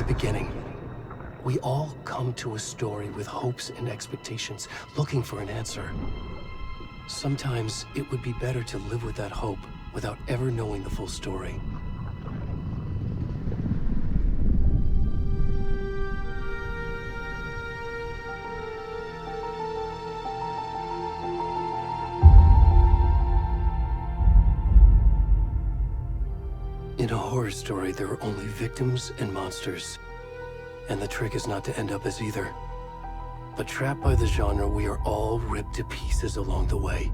beginning. We all come to a story with hopes and expectations, looking for an answer. Sometimes it would be better to live with that hope without ever knowing the full story. In a horror story, there are only victims and monsters. And the trick is not to end up as either. But trapped by the genre, we are all ripped to pieces along the way.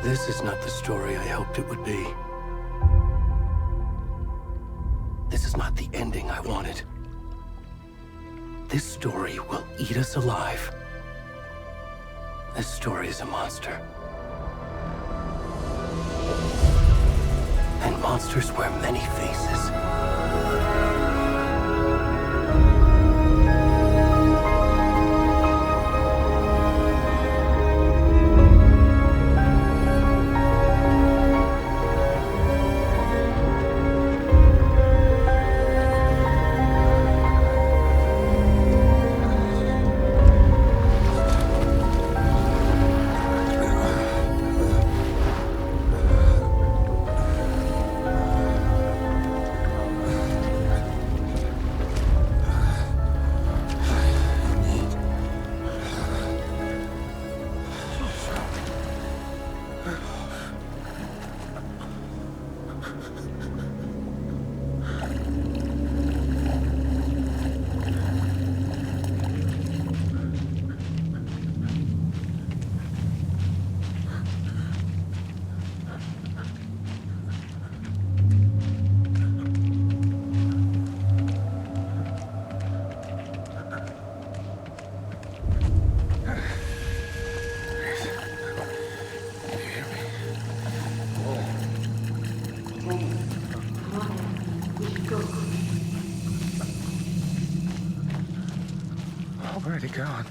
This is not the story I hoped it would be. This is not the ending I wanted. This story will eat us alive. This story is a monster. And monsters wear many faces. Where'd he gone?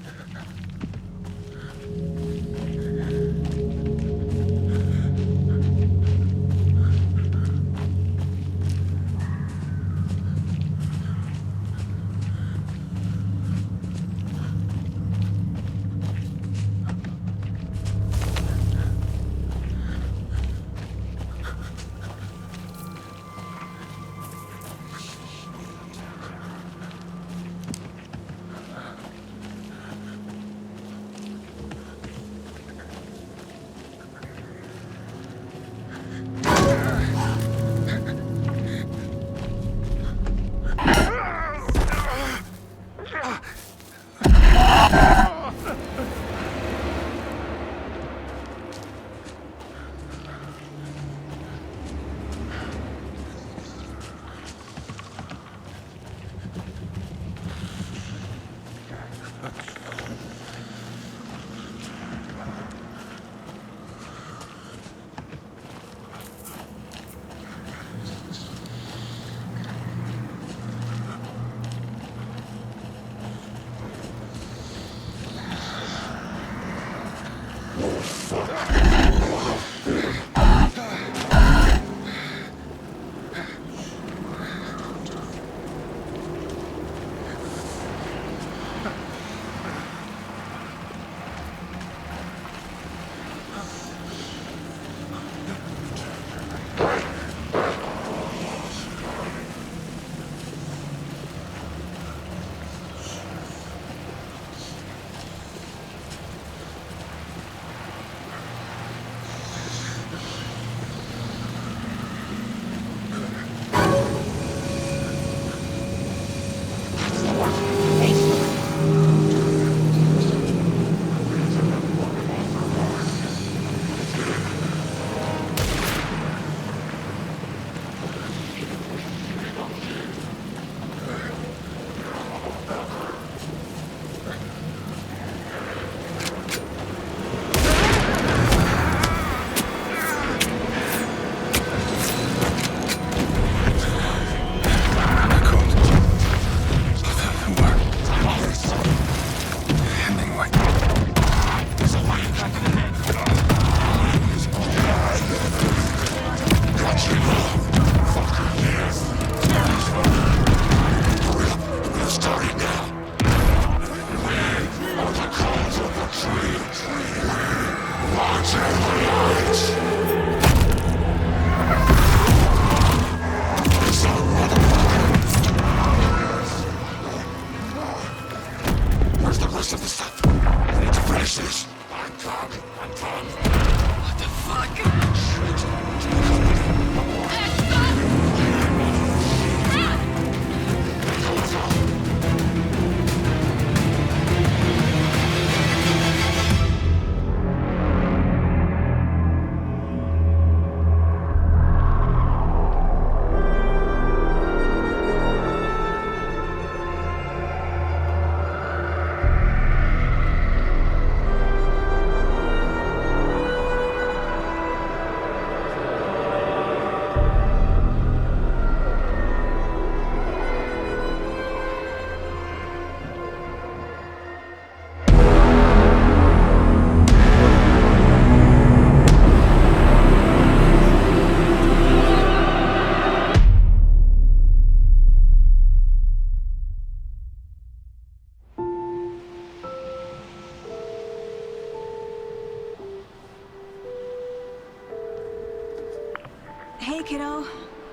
Hey, kiddo.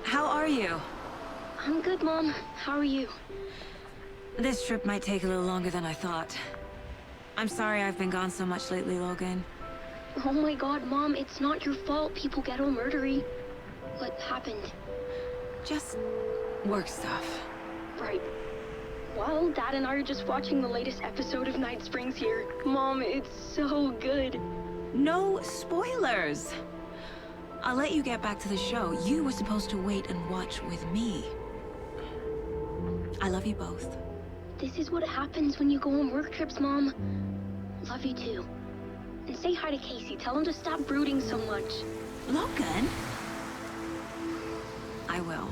How are you? I'm good, Mom. How are you? This trip might take a little longer than I thought. I'm sorry I've been gone so much lately, Logan. Oh my god, Mom, it's not your fault people get all murdery. What happened? Just work stuff. Right. Well, Dad and I are just watching the latest episode of Night Springs here. Mom, it's so good. No spoilers! I'll let you get back to the show. You were supposed to wait and watch with me. I love you both. This is what happens when you go on work trips, Mom. Love you too. And say hi to Casey. Tell him to stop brooding so much. Logan? I will.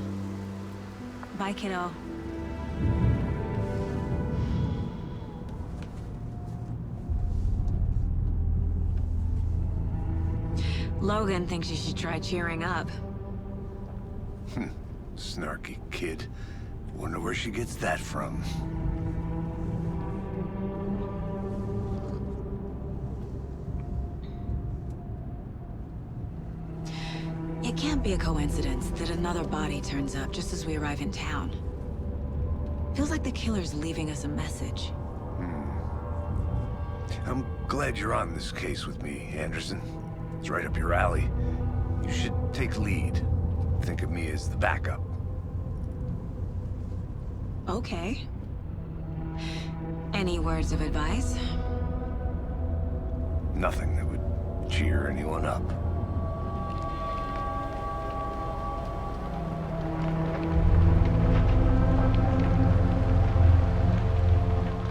Bye, kiddo. Logan thinks you should try cheering up. Snarky kid. Wonder where she gets that from. It can't be a coincidence that another body turns up just as we arrive in town. Feels like the killer's leaving us a message. I'm glad you're on this case with me, Anderson. It's right up your alley. You should take lead. Think of me as the backup. Okay. Any words of advice? Nothing that would cheer anyone up.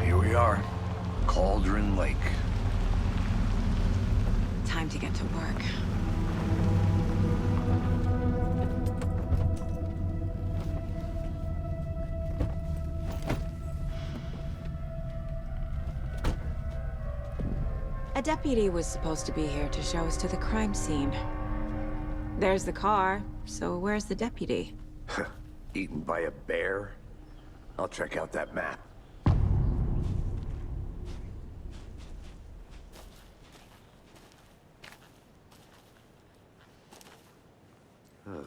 Here we are. Cauldron Lake. Time to get to work. A deputy was supposed to be here to show us to the crime scene. There's the car, so where's the deputy? Eaten by a bear? I'll check out that map.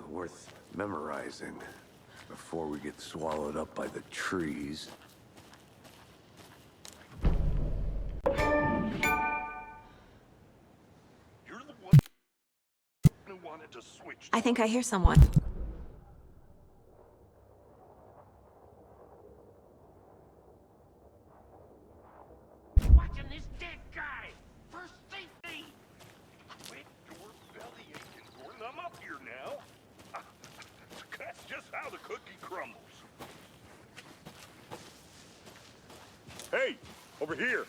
Worth memorizing before we get swallowed up by the trees. You're the one who wanted to switch. I think I hear someone. Watching this dead guy for safety. Quit your belly aching. I'm up here now. That's just how the cookie crumbles. Hey, over here.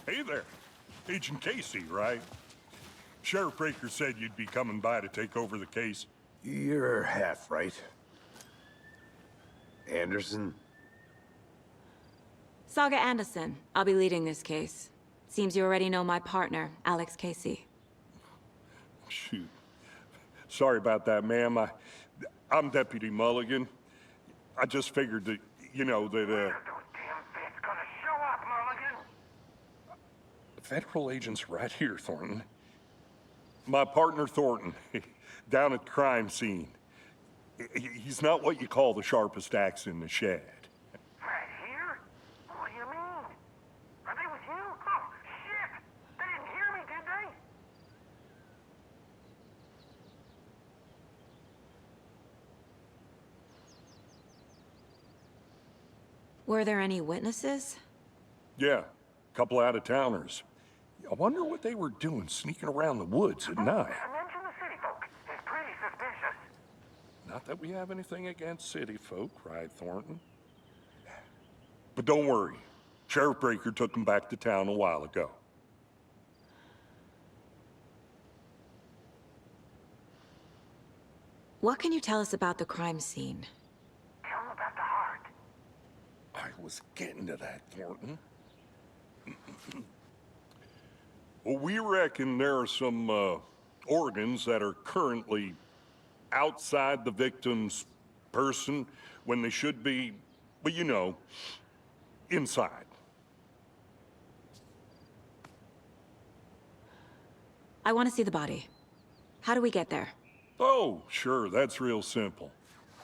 Hey there. Agent Casey, right? Sheriff Breaker said you'd be coming by to take over the case. You're half right. Anderson? Saga Anderson. I'll be leading this case. Seems you already know my partner, Alex Casey. Shoot. Sorry about that, ma'am. I'm Deputy Mulligan. I just figured that, you know, that, Those damn feds gonna show up, Mulligan. federal agent's right here, Thornton. My partner, Thornton, down at the crime scene. He's not what you call the sharpest axe in the shed. Right here? What do you mean? Are they with you? Oh, shit! They didn't hear me, did they? Were there any witnesses? Yeah, a couple out-of-towners. I wonder what they were doing sneaking around the woods at night. Mention the city folk. It's pretty suspicious. Not that we have anything against city folk, right, Thornton? But don't worry. Sheriff Breaker took them back to town a while ago. What can you tell us about the crime scene? Tell them about the heart. I was getting to that, Thornton. Well, we reckon there are some organs that are currently outside the victim's person when they should be, well, you know, inside. I want to see the body. How do we get there? Oh, sure, that's real simple.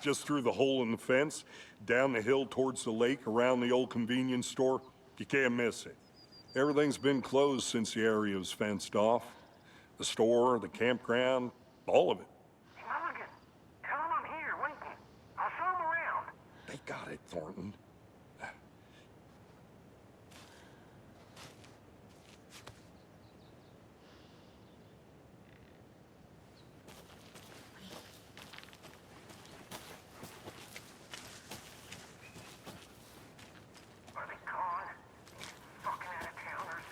Just through the hole in the fence, down the hill towards the lake, around the old convenience store. You can't miss it. Everything's been closed since the area was fenced off. The store, the campground, all of it. Mulligan, tell him I'm here waiting. I'll show him around. They got it, Thornton. Are they gone? These fucking out-of-towners.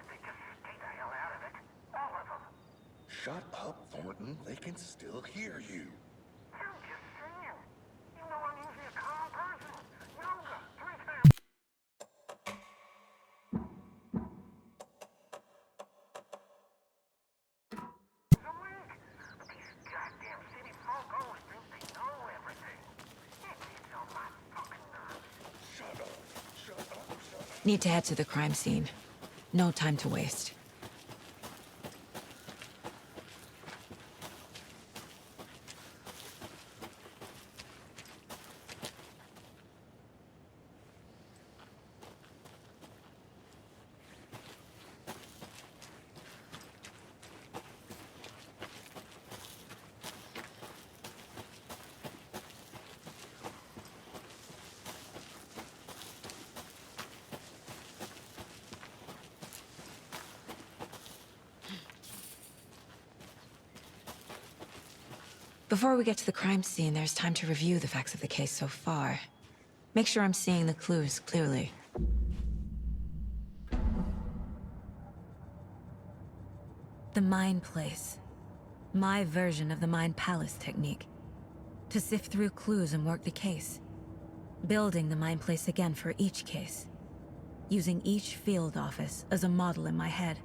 They just stay the hell out of it. All of them. Shut up, Thornton. They can still hear you. I'm just saying. You know I'm usually a calm person. Yoga, 3 times a week. But these goddamn city folk always think they know everything. It gets on my fucking nerves. Shut up. Shut up. Shut up. Need to head to the crime scene. No time to waste. Before we get to the crime scene, there's time to review the facts of the case so far. Make sure I'm seeing the clues clearly. The Mind Place. My version of the Mind Palace technique. To sift through clues and work the case. Building the Mind Place again for each case. Using each field office as a model in my head.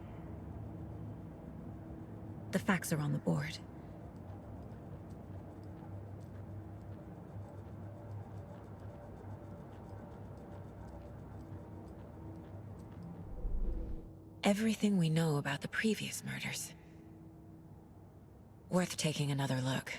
The facts are on the board. Everything we know about the previous murders. Worth taking another look.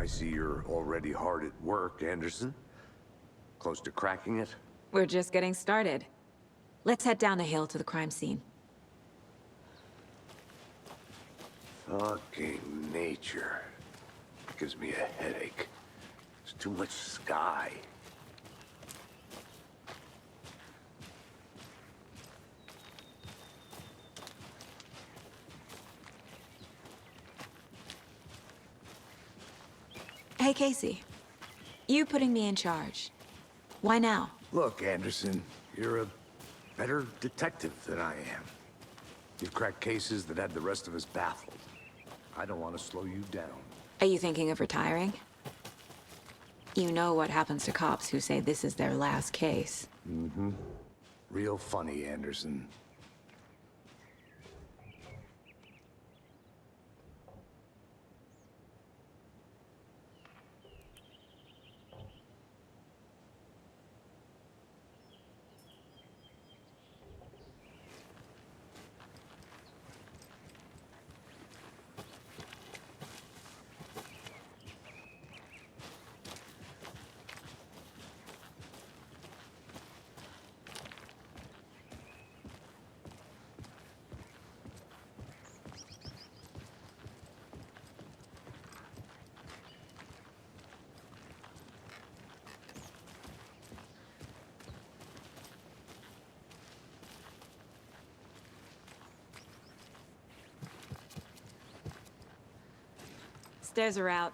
see you're already hard at work, Anderson. Close to cracking it? We're just getting started. Let's head down the hill to the crime scene. Fucking nature. Gives me a headache. There's too much sky. Hey, Casey. You putting me in charge. Why now? Look, Anderson, you're a better detective than I am. You've cracked cases that had the rest of us baffled. I don't want to slow you down. Are you thinking of retiring? You know what happens to cops who say this is their last case. Mm-hmm. Real funny, Anderson. Stairs are out.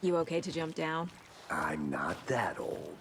You okay to jump down? I'm not that old.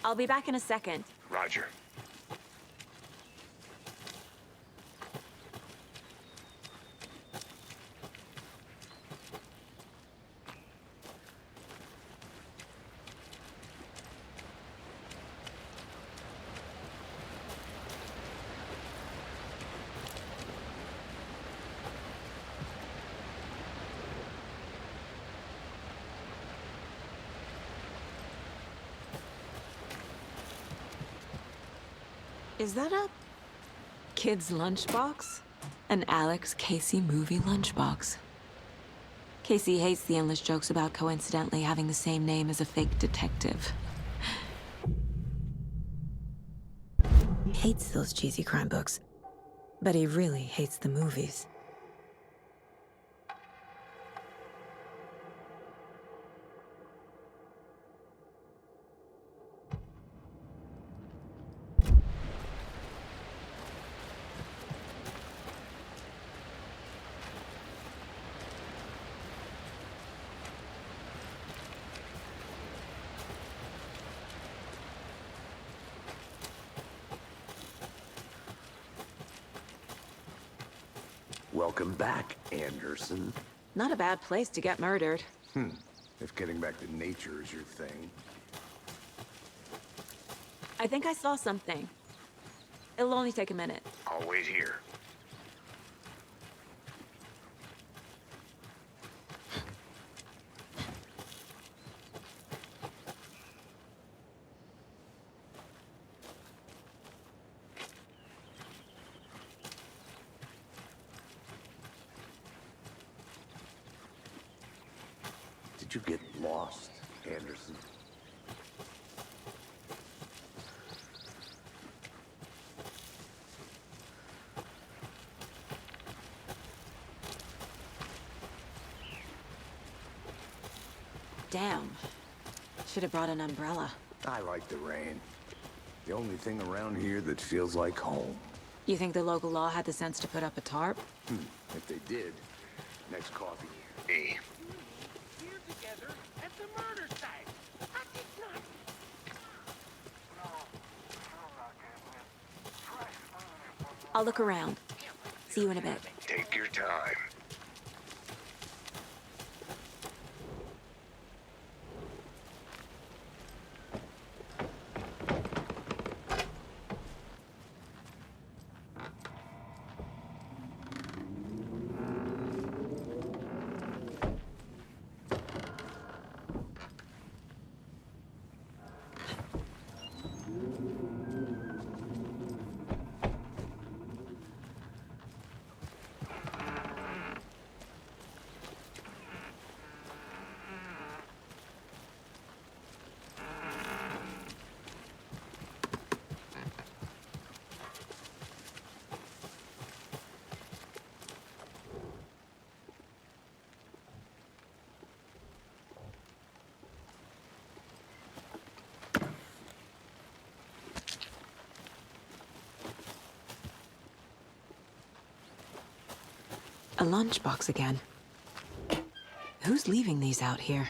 I'll be back in a second. Roger. Is that a kid's lunchbox? An Alex Casey movie lunchbox. Casey hates the endless jokes about coincidentally having the same name as a fake detective. He hates those cheesy crime books, but he really hates the movies. Welcome back, Anderson. Not a bad place to get murdered. If getting back to nature is your thing. I think I saw something. It'll only take a minute. I'll wait here. Did you get lost, Anderson? Damn. Should have brought an umbrella. I like the rain. The only thing around here that feels like home. You think the local law had the sense to put up a tarp? If they did, next coffee. Hey. Here together at the murder site. I'll look around. See you in a bit. Take your time. A lunchbox again. Who's leaving these out here?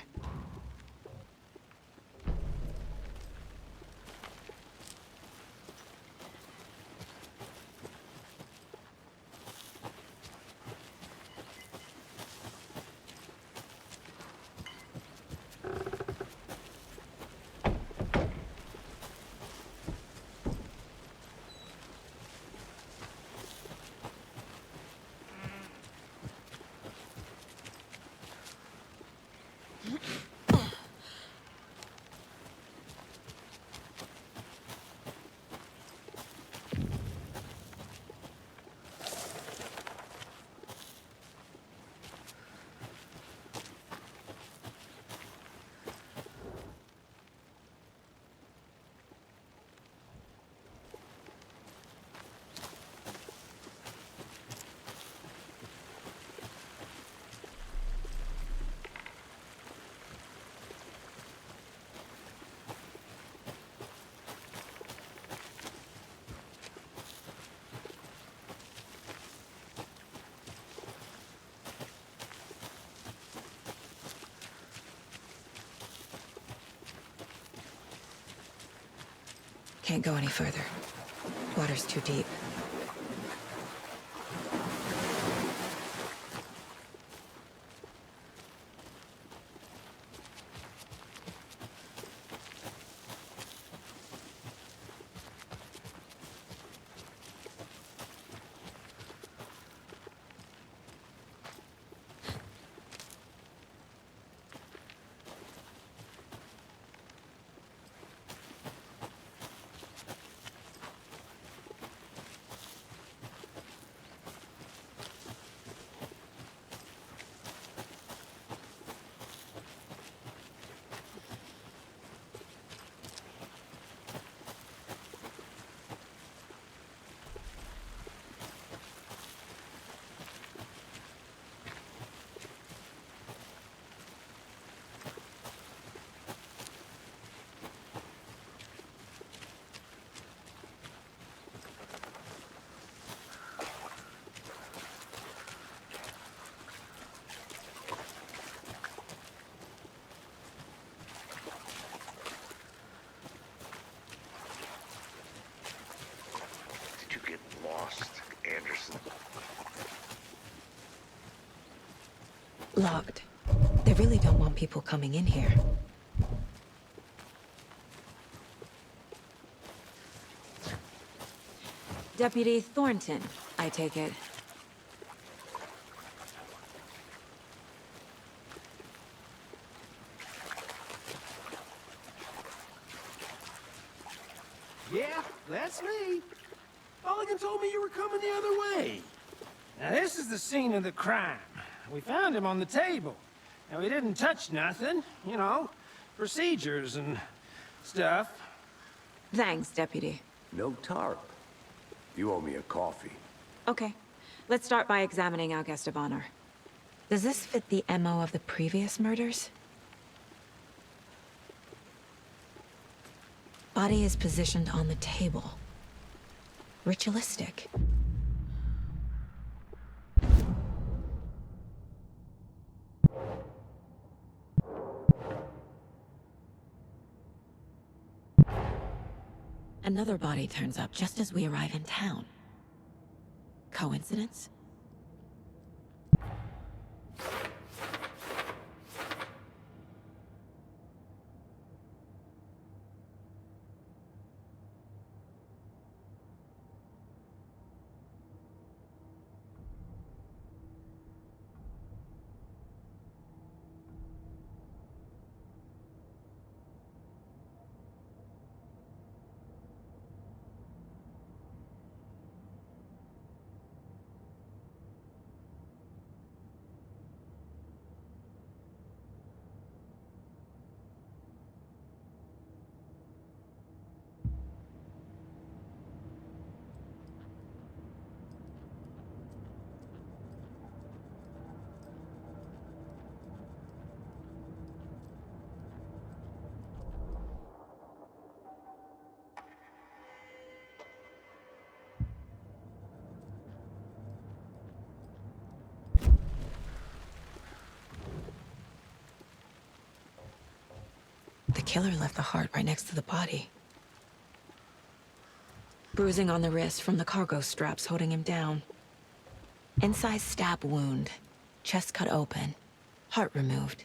Can't go any further. Water's too deep. Did you get lost, Anderson? Locked. They really don't want people coming in here. Deputy Thornton, I take it. Yeah, that's me. Mulligan told me you were coming the other way. Now, this is the scene of the crime. We found him on the table. And we didn't touch nothing, you know, procedures and stuff. Thanks, Deputy. No tarp. You owe me a coffee. Okay. Let's start by examining our guest of honor. Does this fit the MO of the previous murders? Body is positioned on the table. Ritualistic. Another body turns up just as we arrive in town. Coincidence? The killer left the heart right next to the body. Bruising on the wrist from the cargo straps holding him down. Inside stab wound. Chest cut open. Heart removed.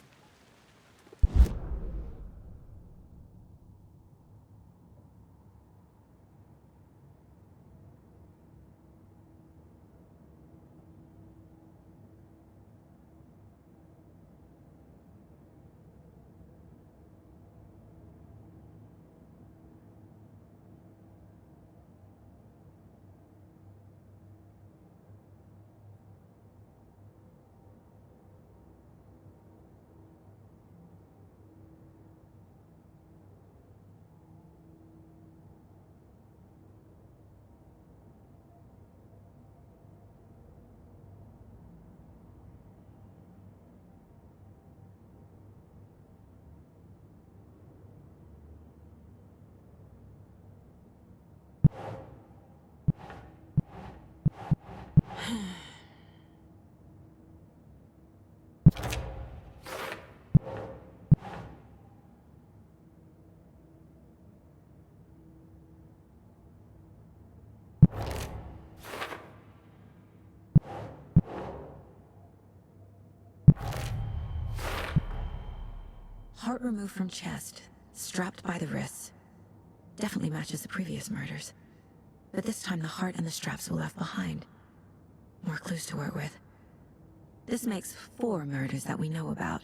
Heart removed from chest, strapped by the wrists. Definitely matches the previous murders. But this time the heart and the straps were left behind. More clues to work with. This makes 4 murders that we know about.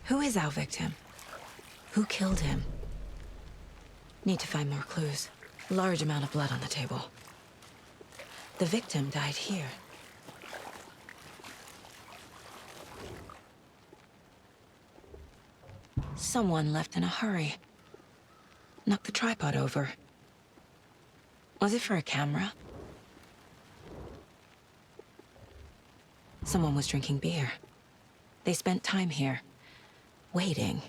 Who is our victim? Who killed him? Need to find more clues. Large amount of blood on the table. The victim died here. Someone left in a hurry. Knocked the tripod over. Was it for a camera? Someone was drinking beer. They spent time here. Waiting.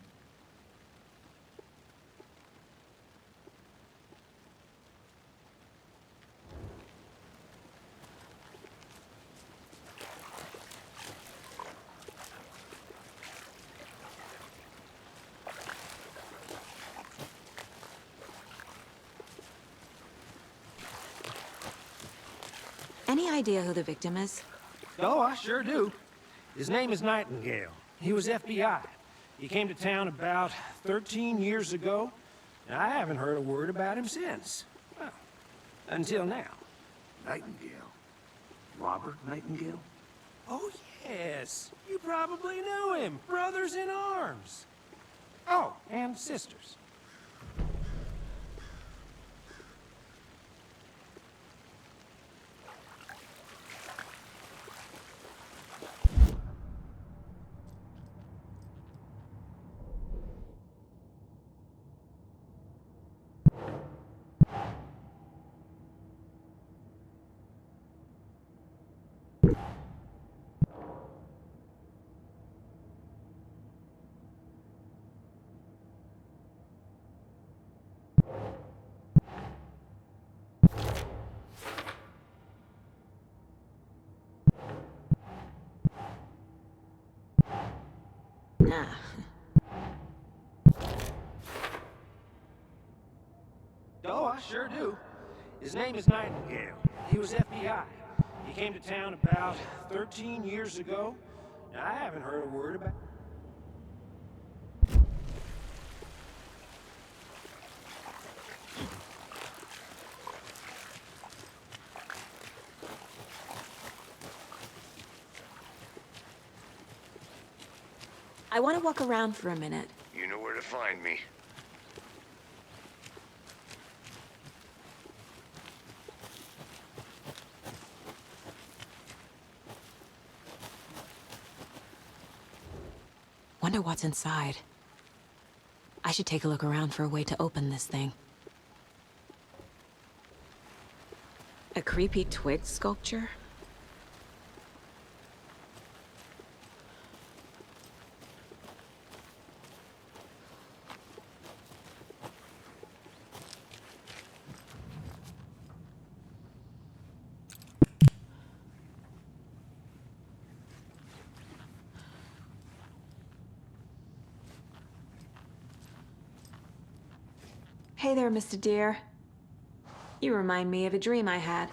Any idea who the victim is? Oh, I sure do. His name is Nightingale. He was FBI. He came to town about 13 years ago, and I haven't heard a word about him since. Well, until now. Nightingale? Robert Nightingale? Oh, yes. You probably knew him. Brothers in arms. Oh, and sisters. Nah. Oh, I sure do. His name is Nightingale. He was FBI. He came to town about 13 years ago. I haven't heard a word about. I want to walk around for a minute. You know where to find me. Wonder what's inside. I should take a look around for a way to open this thing. A creepy twig sculpture? Hey there, Mr. Deer. You remind me of a dream I had.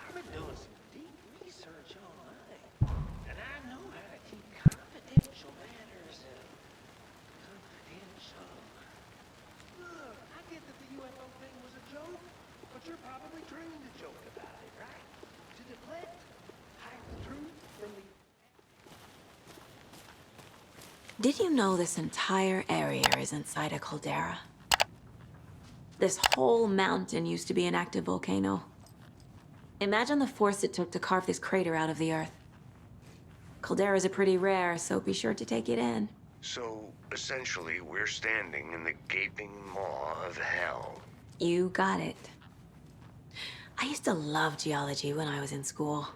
I've been doing some deep research online, and I know how to keep confidential matters confidential. Look, I get that the UFO thing was a joke, but you're probably trained to joke about it, right? To deflect, hide the truth from the... Did you know this entire area is inside a caldera? This whole mountain used to be an active volcano. Imagine the force it took to carve this crater out of the earth. Calderas are pretty rare, so be sure to take it in. So, essentially, we're standing in the gaping maw of hell. You got it. I used to love geology when I was in school.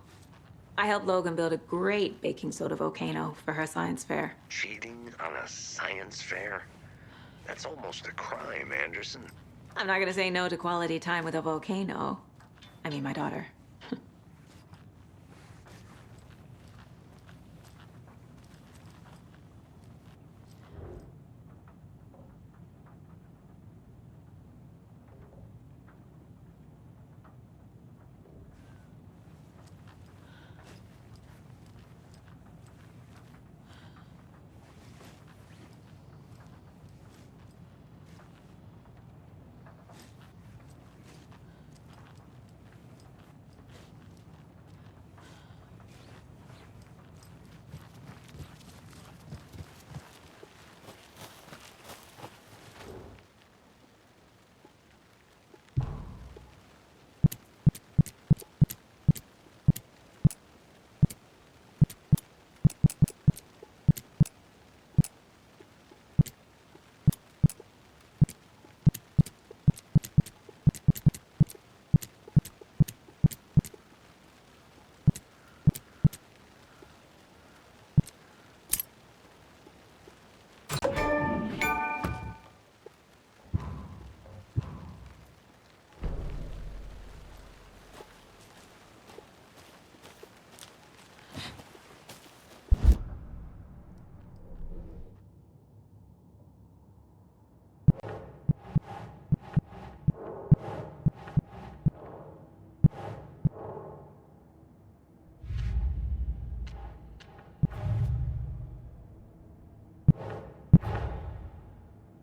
I helped Logan build a great baking soda volcano for her science fair. Cheating on a science fair? That's almost a crime, Anderson. I'm not gonna say no to quality time with a volcano. I mean, my daughter.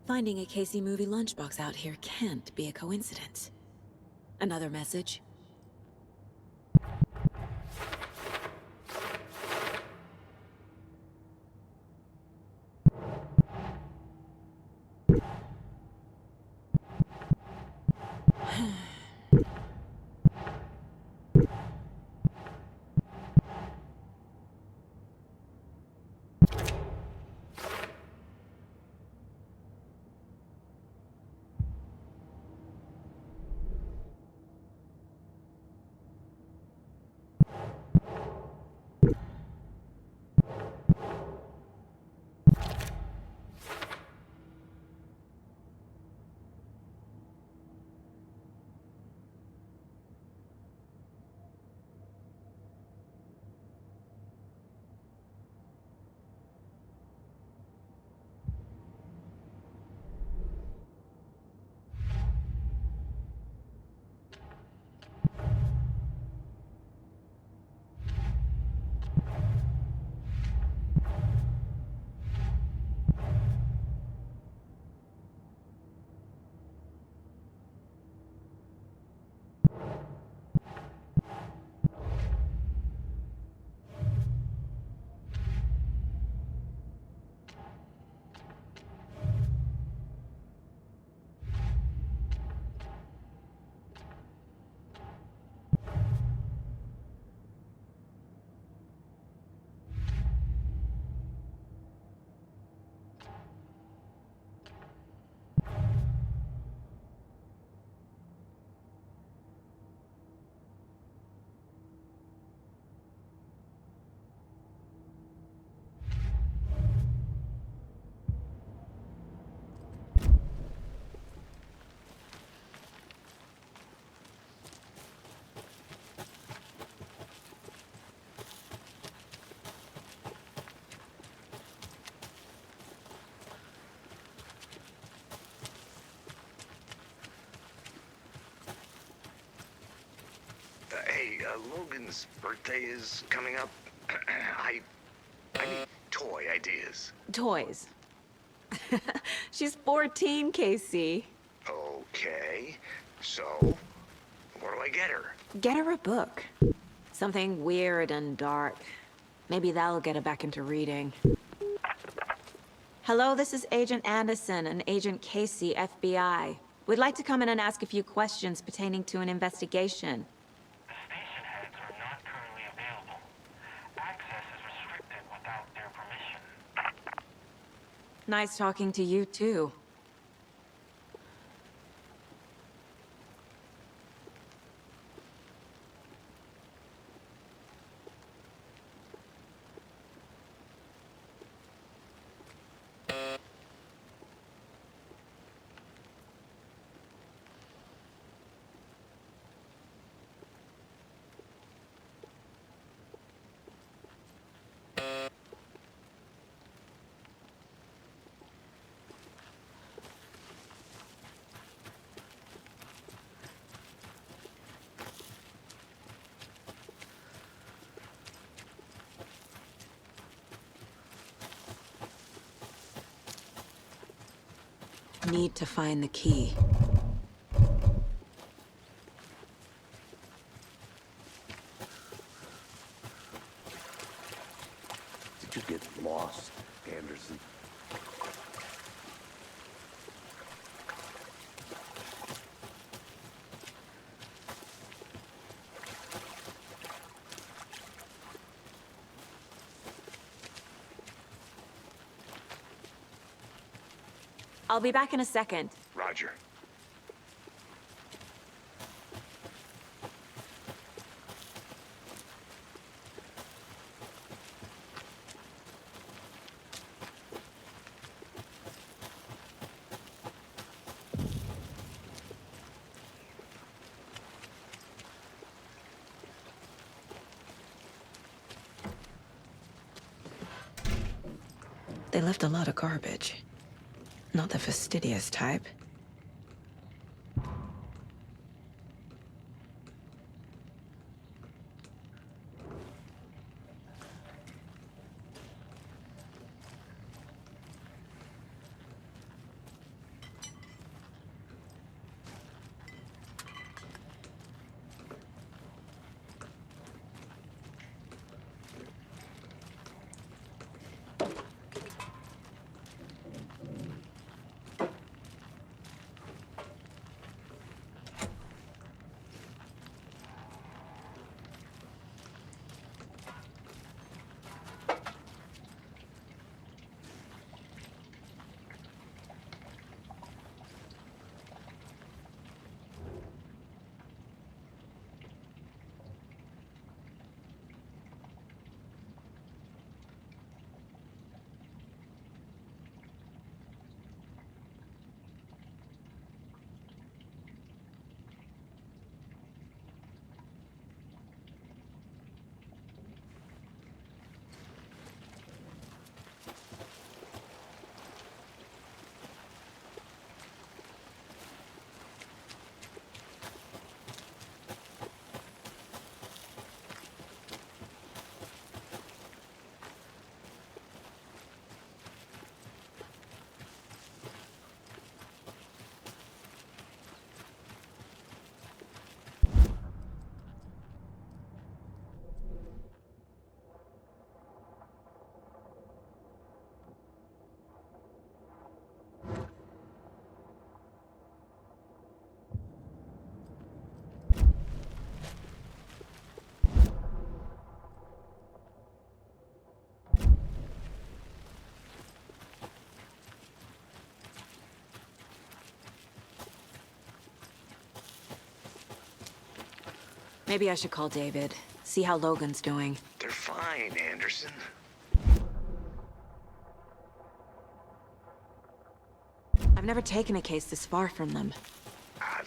Finding a Casey movie lunchbox out here can't be a coincidence. Another message? Hey, Logan's birthday is coming up. I need toy ideas. Toys. She's 14, Casey. Okay, so what do I get her? Get her a book. Something weird and dark. Maybe that'll get her back into reading. Hello, this is Agent Anderson and Agent Casey, FBI. We'd like to come in and ask a few questions pertaining to an investigation. The station heads are not currently available. Access is restricted without their permission. Nice talking to you, too. Need to find the key. Did you get lost, Anderson? I'll be back in a second. Roger. They left a lot of garbage. Not the fastidious type. Maybe I should call David, see how Logan's doing. They're fine, Anderson. I've never taken a case this far from them.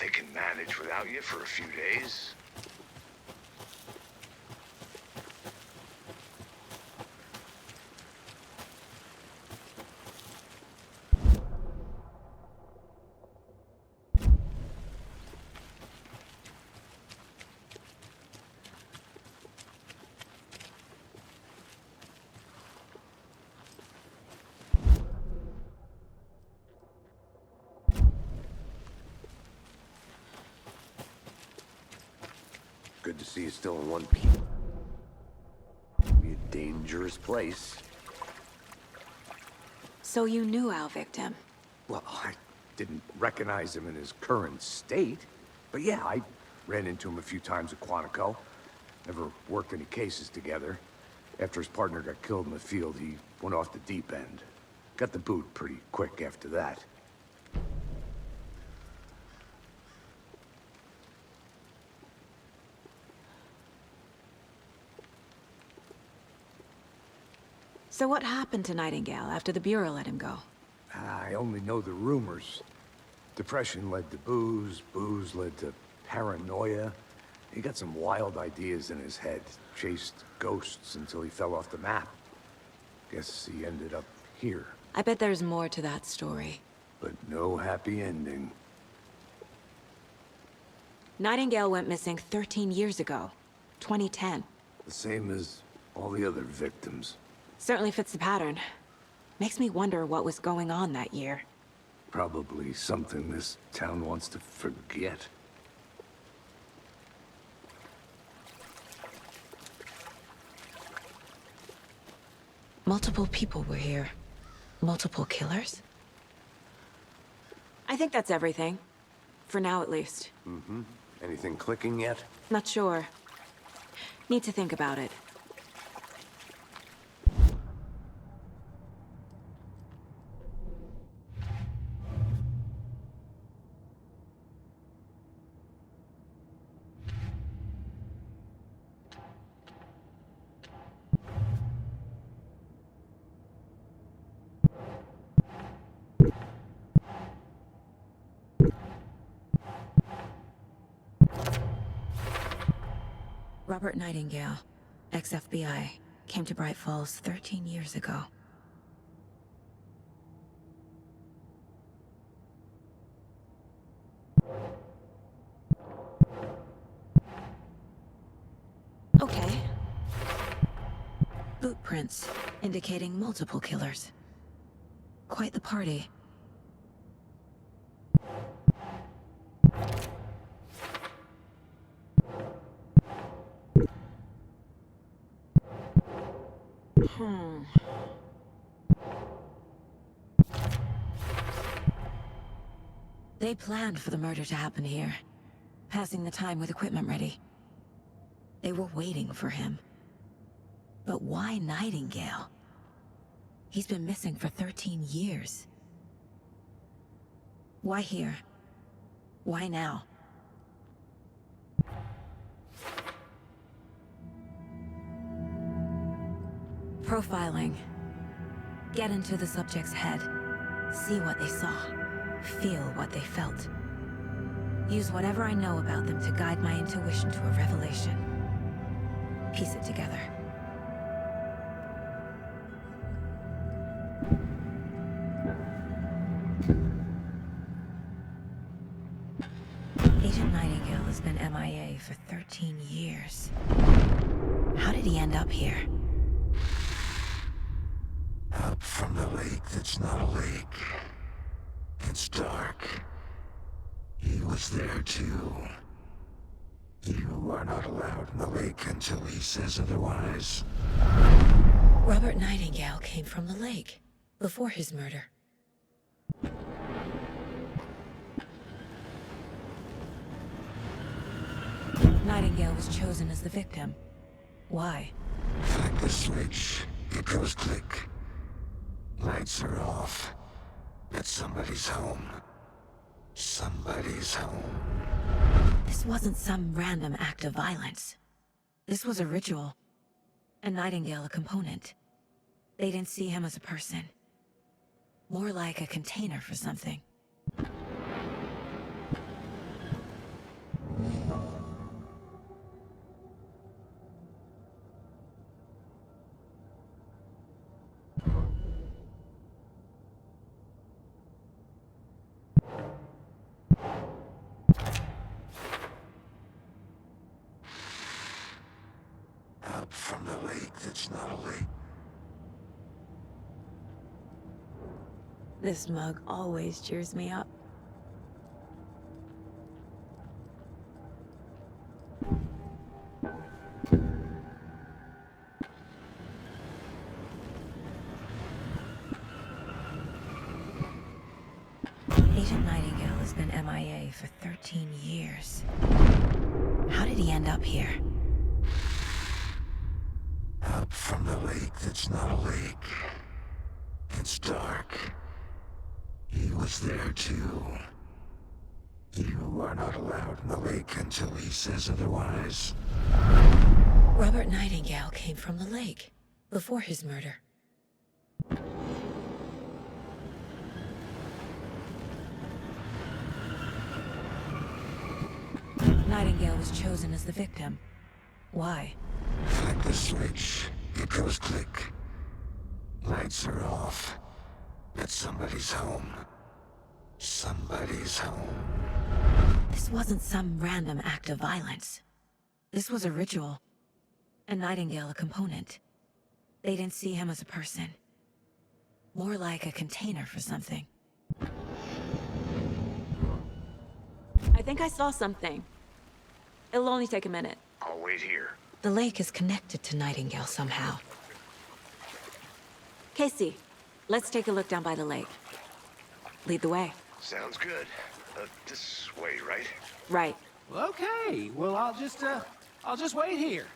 They can manage without you for a few days. Good to see you still in one piece. Be a dangerous place. So you knew our victim? Well, I didn't recognize him in his current state. But yeah, I ran into him a few times at Quantico. Never worked any cases together. After his partner got killed in the field, he went off the deep end. Got the boot pretty quick after that. So what happened to Nightingale after the Bureau let him go? I only know the rumors. Depression led to booze, booze led to paranoia. He got some wild ideas in his head, chased ghosts until he fell off the map. Guess he ended up here. I bet there's more to that story. But no happy ending. Nightingale went missing 13 years ago, 2010. The same as all the other victims. Certainly fits the pattern. Makes me wonder what was going on that year. Probably something this town wants to forget. Multiple people were here. Multiple killers? I think that's everything. For now, at least. Mm-hmm. Anything clicking yet? Not sure. Need to think about it. Robert Nightingale, ex-FBI, came to Bright Falls 13 years ago. Okay. Boot prints, indicating multiple killers. Quite the party. They planned for the murder to happen here, passing the time with equipment ready. They were waiting for him. But why Nightingale? He's been missing for 13 years. Why here? Why now? Profiling. Get into the subject's head. See what they saw. Feel what they felt. Use whatever I know about them to guide my intuition to a revelation. Piece it together. Agent Nightingale has been MIA for 13 years. How did he end up here? Up from the lake that's not a lake. It's dark. He was there too. You are not allowed in the lake until he says otherwise. Robert Nightingale came from the lake, before his murder. Nightingale was chosen as the victim. Why? Flick the switch. It goes click. Lights are off. But somebody's home. Somebody's home. This wasn't some random act of violence. This was a ritual. And Nightingale a component. They didn't see him as a person. More like a container for something. Up from the lake that's not a lake. This mug always cheers me up. Agent Nightingale has been MIA for 13 years. How did he end up here? Up from the lake that's not a lake. It's dark. He was there too. You are not allowed in the lake until he says otherwise. Robert Nightingale came from the lake, before his murder. Nightingale was chosen as the victim. Why? Flick the switch. It goes click. Lights are off. But somebody's home. Somebody's home. This wasn't some random act of violence. This was a ritual. And Nightingale a component. They didn't see him as a person. More like a container for something. I think I saw something. It'll only take a minute. I'll wait here. The lake is connected to Nightingale somehow. Casey, let's take a look down by the lake. Lead the way. Sounds good. This way, right? Right. Well, okay. Well, I'll just wait here.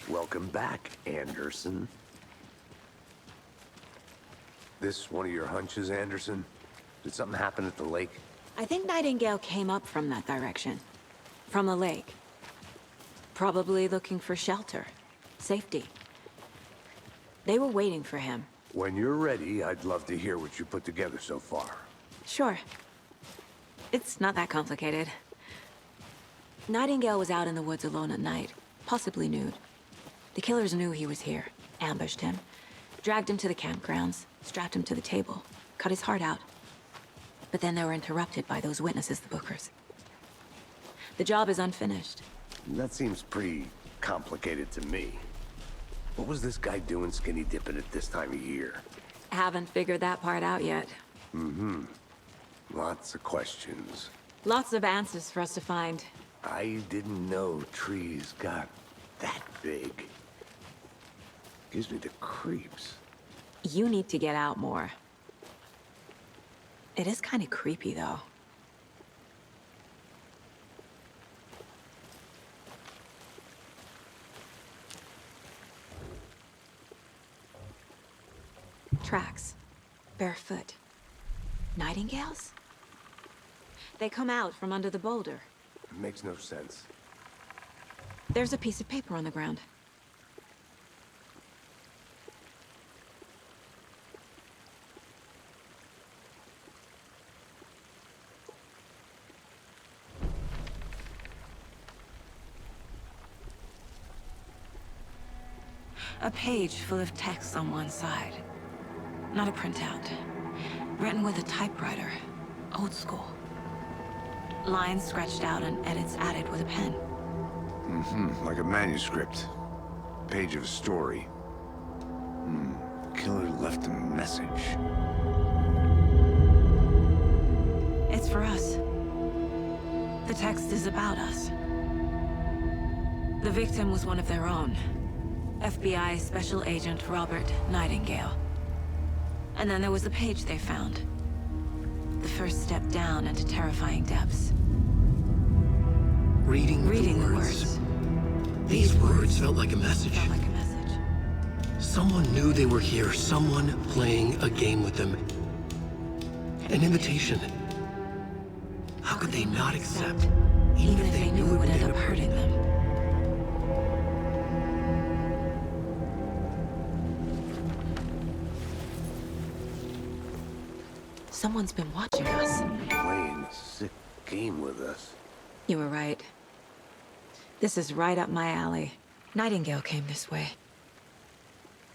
Welcome back, Anderson. This one of your hunches, Anderson? Did something happen at the lake? I think Nightingale came up from that direction. From the lake. Probably looking for shelter. Safety. They were waiting for him. When you're ready, I'd love to hear what you put together so far. Sure. It's not that complicated. Nightingale was out in the woods alone at night, possibly nude. The killers knew he was here, ambushed him, dragged him to the campgrounds, strapped him to the table, cut his heart out. But then they were interrupted by those witnesses, the Bookers. The job is unfinished. That seems pretty complicated to me. What was this guy doing skinny dipping at this time of year? Haven't figured that part out yet. Mm-hmm. Lots of questions. Lots of answers for us to find. I didn't know trees got that big. Gives me the creeps. You need to get out more. It is kind of creepy, though. Tracks. Barefoot. Nightingales? They come out from under the boulder. Makes no sense. There's a piece of paper on the ground. A page full of text on one side. Not a printout. Written with a typewriter. Old school. Lines scratched out and edits added with a pen. Mm-hmm, like a manuscript. page of a story. Killer left a message. It's for us. The text is about us. The victim was one of their own. FBI Special Agent Robert Nightingale. And then there was the page they found. The first step down into terrifying depths. Reading the words. These words felt like a message. Felt like a message. Someone knew they were here, someone playing a game with them. An invitation. How could they not accept, Even if they knew it would end up hurting them. Someone's been watching us. Playing a sick game with us. You were right. This is right up my alley. Nightingale came this way.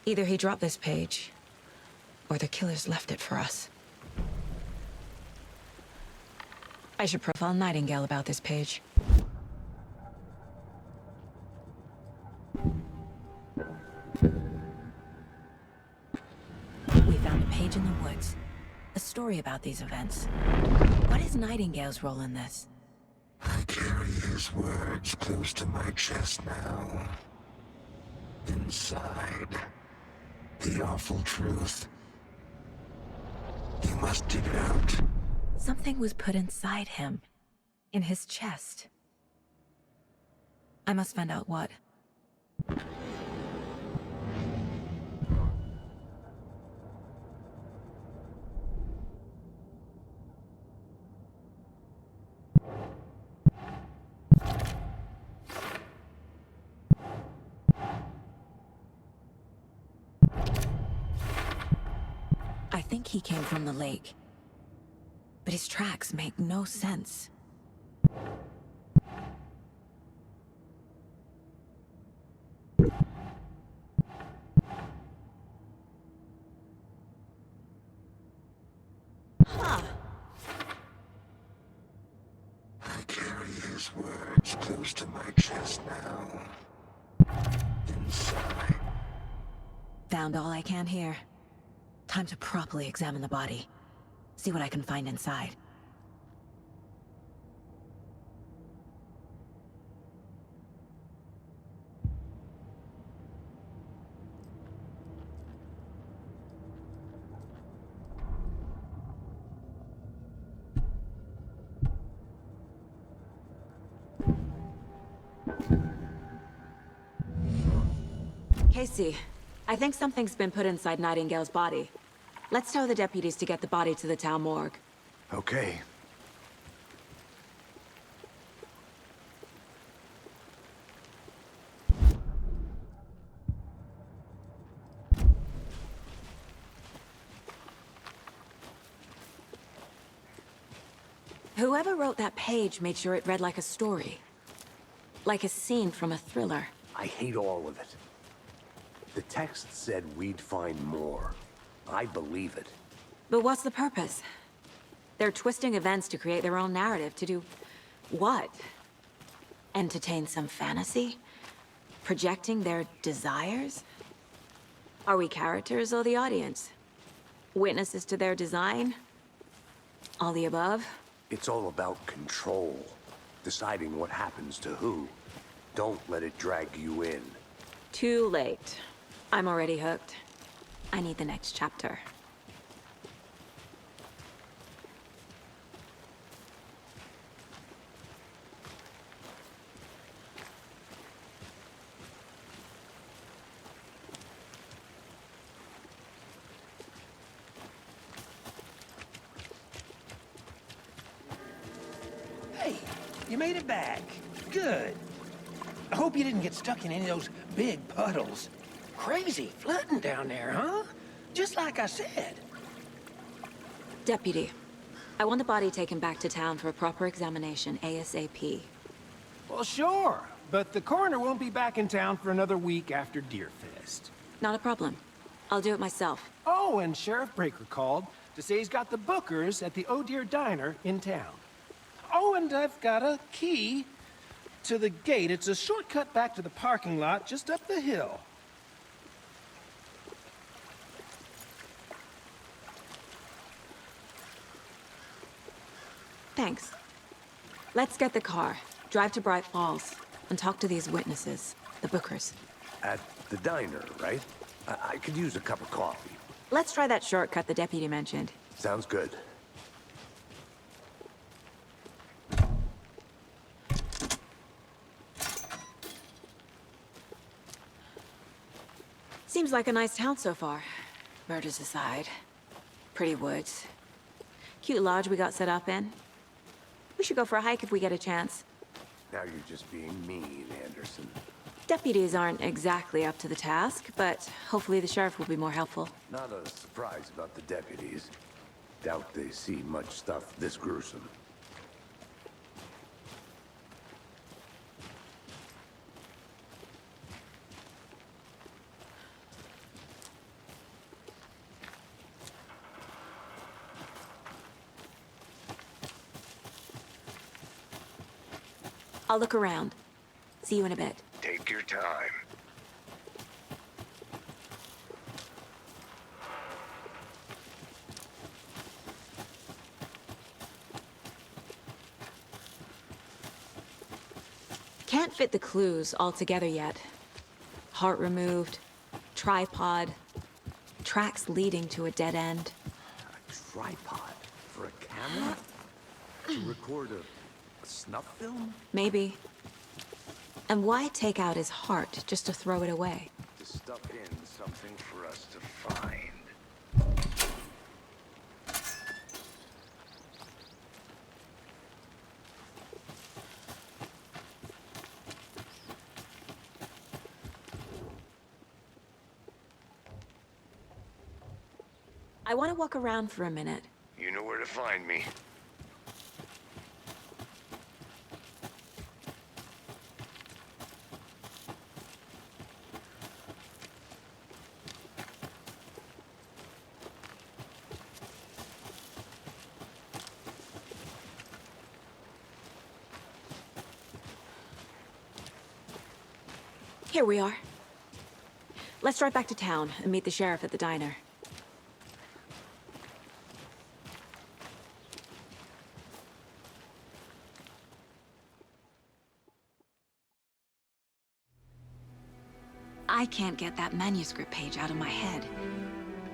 Either he dropped this page, or the killers left it for us. I should profile Nightingale about this page. We found a page in the woods. A story about these events. What is Nightingale's role in this? I carry his words close to my chest now. Inside, the awful truth. You must dig it out. Something was put inside him. In his chest. I must find out what. I think he came from the lake. But his tracks make no sense. Huh. I carry his words close to my chest now. Inside. Found all I can here. Time to properly examine the body. See what I can find inside. Casey, I think something's been put inside Nightingale's body. Let's tell the deputies to get the body to the town morgue. Okay. Whoever wrote that page made sure it read like a story. Like a scene from a thriller. I hate all of it. The text said we'd find more. I believe it. But what's the purpose? They're twisting events to create their own narrative. To do what? Entertain some fantasy? Projecting their desires? Are we characters or the audience? Witnesses to their design? All the above? It's all about control. Deciding what happens to who. Don't let it drag you in. Too late. I'm already hooked. I need the next chapter. Hey, you made it back. Good. I hope you didn't get stuck in any of those big puddles. Crazy flooding down there, huh? Just like I said. Deputy, I want the body taken back to town for a proper examination, ASAP. Well, sure. But the coroner won't be back in town for another week after Deerfest. Not a problem. I'll do it myself. Oh, and Sheriff Breaker called to say he's got the Bookers at the Oh Dear Diner in town. Oh, and I've got a key to the gate. It's a shortcut back to the parking lot just up the hill. Thanks. Let's get the car, drive to Bright Falls, and talk to these witnesses, the Bookers. At the diner, right? I could use a cup of coffee. Let's try that shortcut the deputy mentioned. Sounds good. Seems like a nice town so far. Murders aside. Pretty woods. Cute lodge we got set up in. We should go for a hike if we get a chance. Now you're just being mean, Anderson. Deputies aren't exactly up to the task, but hopefully the sheriff will be more helpful. Not a surprise about the deputies. Doubt they see much stuff this gruesome. I'll look around. See you in a bit. Take your time. Can't fit the clues all together yet. Heart removed, tripod, tracks leading to a dead end. A tripod for a camera? To record a snuff film? Maybe. And why take out his heart just to throw it away? To stuff in something for us to find. I want to walk around for a minute. You know where to find me. Here we are. Let's drive back to town and meet the sheriff at the diner. I can't get that manuscript page out of my head.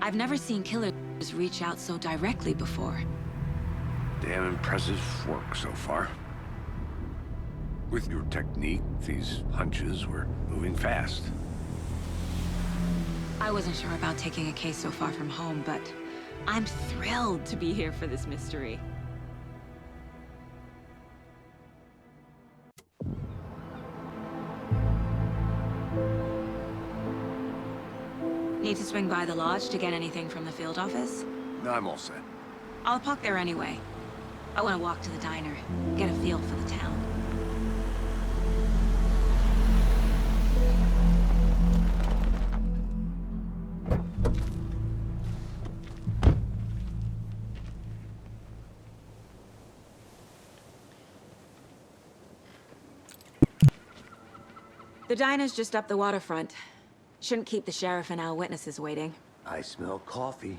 I've never seen killers reach out so directly before. Damn impressive work so far. With your technique, these hunches were moving fast. I wasn't sure about taking a case so far from home, but I'm thrilled to be here for this mystery. Need to swing by the lodge to get anything from the field office? No, I'm all set. I'll park there anyway. I want to walk to the diner, get a feel for the town. The diner's just up the waterfront. Shouldn't keep the sheriff and our witnesses waiting. I smell coffee.